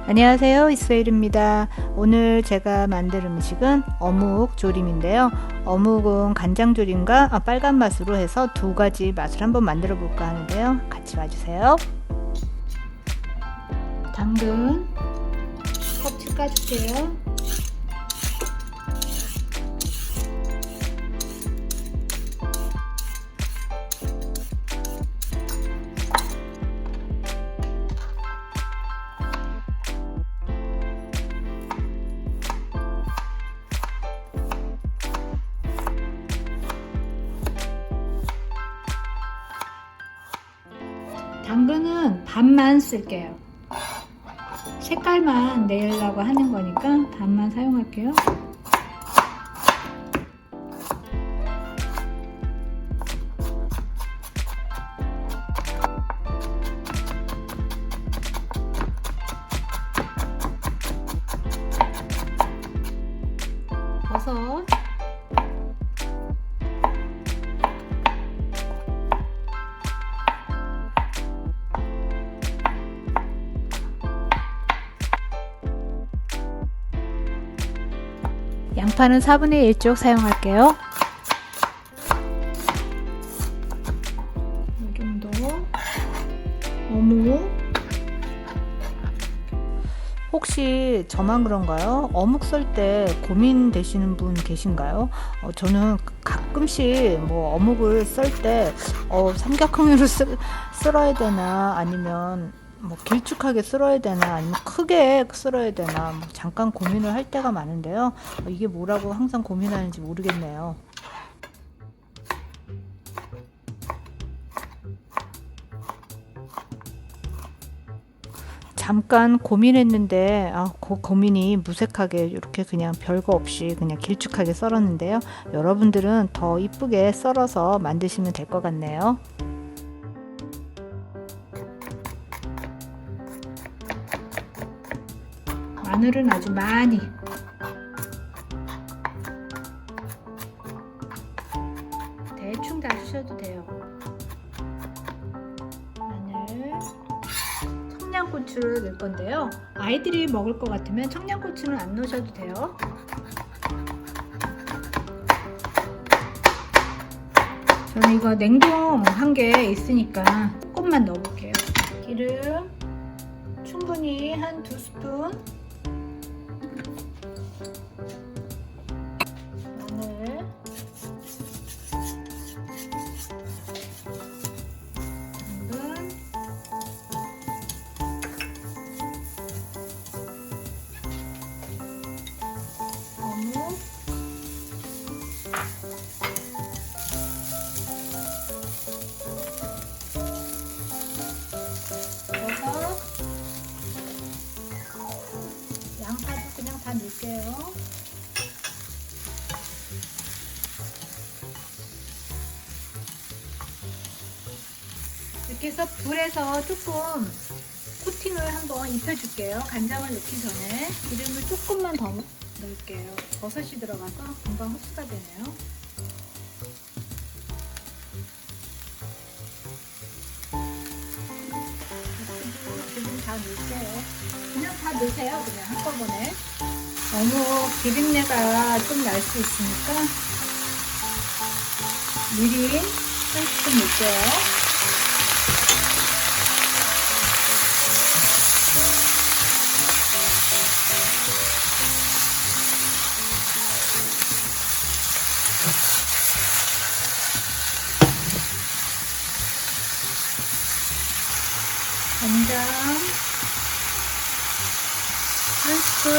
안녕하세요, 이스라엘입니다. 오늘 제가 만들 음식은 어묵 조림인데요. 어묵은 간장 조림과 빨간 맛으로 해서 두 가지 맛을 한번 만들어 볼까 하는데요. 같이 봐주세요. 당근 껍질 까줄게요. 당근은 반만 쓸게요. 색깔만 내려고 하는 거니까 반만 사용할게요. 버섯, 양파는 4분의 1쪽 사용할게요. 이 정도. 어묵. 혹시 저만 그런가요? 어묵 썰 때 고민되시는 분 계신가요? 저는 가끔씩 뭐 어묵을 썰 때 삼각형으로 썰어야 되나, 아니면 뭐 길쭉하게 썰어야 되나, 아니면 크게 썰어야 되나, 뭐 잠깐 고민을 할 때가 많은데요. 이게 뭐라고 항상 고민하는지 모르겠네요. 잠깐 고민했는데 그 고민이 무색하게 이렇게 그냥 별거 없이 그냥 길쭉하게 썰었는데요. 여러분들은 더 이쁘게 썰어서 만드시면 될 것 같네요. 마늘은 아주 많이, 대충 다주셔도 돼요. 마늘, 청양고추를 넣을 건데요. 아이들이 먹을 것 같으면 청양고추는 안 넣으셔도 돼요. 저는 이거 냉동한 게 있으니까 조금만 넣어볼게요. 기름 충분히 한 2스푼, 마늘, 당근, 어묵, 버섯, 양파도 그냥 다 넣을게요. 이렇게 해서 불에서 조금 코팅을 한번 입혀줄게요. 간장을 넣기 전에 기름을 조금만 더 넣을게요. 버섯이 들어가서 금방 흡수가 되네요. 기름 다 넣을게요. 그냥 다 넣으세요. 그냥 한꺼번에. 너무 비린내가 좀 날 수 있으니까 미리 한 스푼 넣을게요. 간장 한 스푼,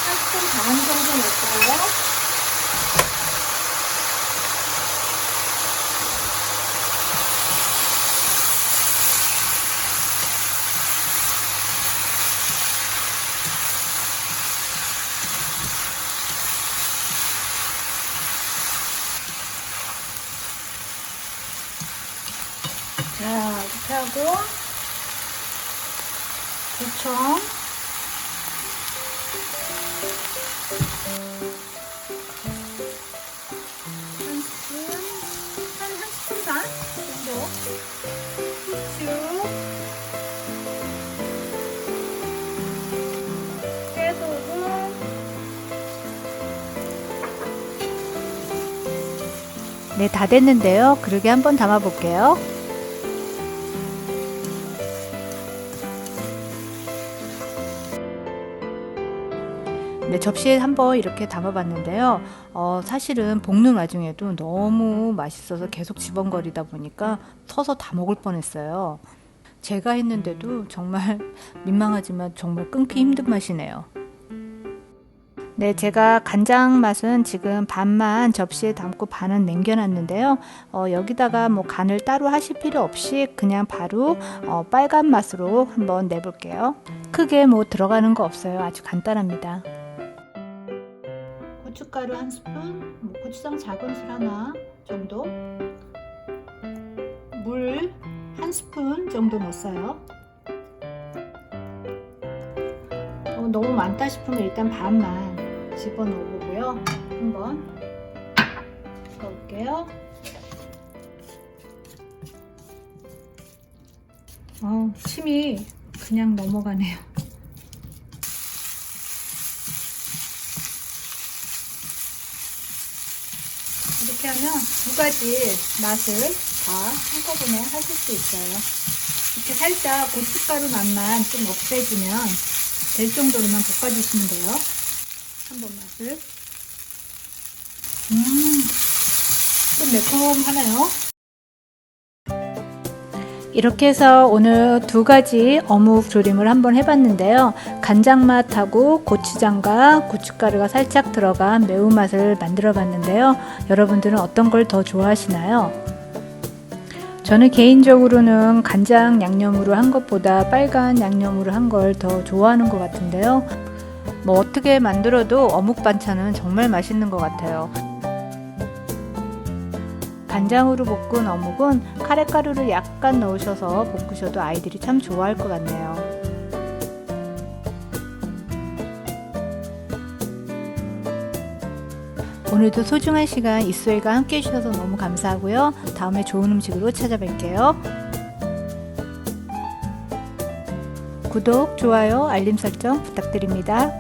한 스푼 반 정도 넣을까요? 자, 이렇게 하고 고청, 한 스푼 반 정도, 후추, 네, 다 됐는데요. 그릇에 한번 담아 볼게요. 네, 접시에 한번 이렇게 담아봤는데요. 사실은 볶는 와중에도 너무 맛있어서 계속 집어거리다 보니까 서서 다 먹을 뻔했어요. 제가 했는데도 정말 민망하지만 정말 끊기 힘든 맛이네요. 네, 제가 간장 맛은 지금 반만 접시에 담고 반은 남겨놨는데요. 여기다가 뭐 간을 따로 하실 필요 없이 그냥 바로 빨간 맛으로 한번 내볼게요. 크게 뭐 들어가는 거 없어요. 아주 간단합니다. 고춧가루 한 스푼, 고추장 작은 술 하나 정도, 물 한 스푼 정도 넣었어요. 너무 많다 싶으면 일단 반만 집어넣어 보고요. 한번 넣을게요. 침이 그냥 넘어가네요. 이렇게 하면 두 가지 맛을 다 한꺼번에 하실 수 있어요. 이렇게 살짝 고춧가루 맛만 좀 없애주면 될 정도로만 볶아주시면 돼요. 한번 맛을. 좀 매콤하네요. 이렇게 해서 오늘 두 가지 어묵 조림을 한번 해봤는데요. 간장 맛하고 고추장과 고춧가루가 살짝 들어간 매운맛을 만들어 봤는데요. 여러분들은 어떤 걸 더 좋아하시나요? 저는 개인적으로는 간장 양념으로 한 것보다 빨간 양념으로 한 걸 더 좋아하는 것 같은데요. 뭐 어떻게 만들어도 어묵 반찬은 정말 맛있는 것 같아요. 간장으로 볶은 어묵은 카레가루를 약간 넣으셔서 볶으셔도 아이들이 참 좋아할 것 같네요. 오늘도 소중한 시간 이소희가 함께 해주셔서 너무 감사하고요. 다음에 좋은 음식으로 찾아뵐게요. 구독, 좋아요, 알림 설정 부탁드립니다.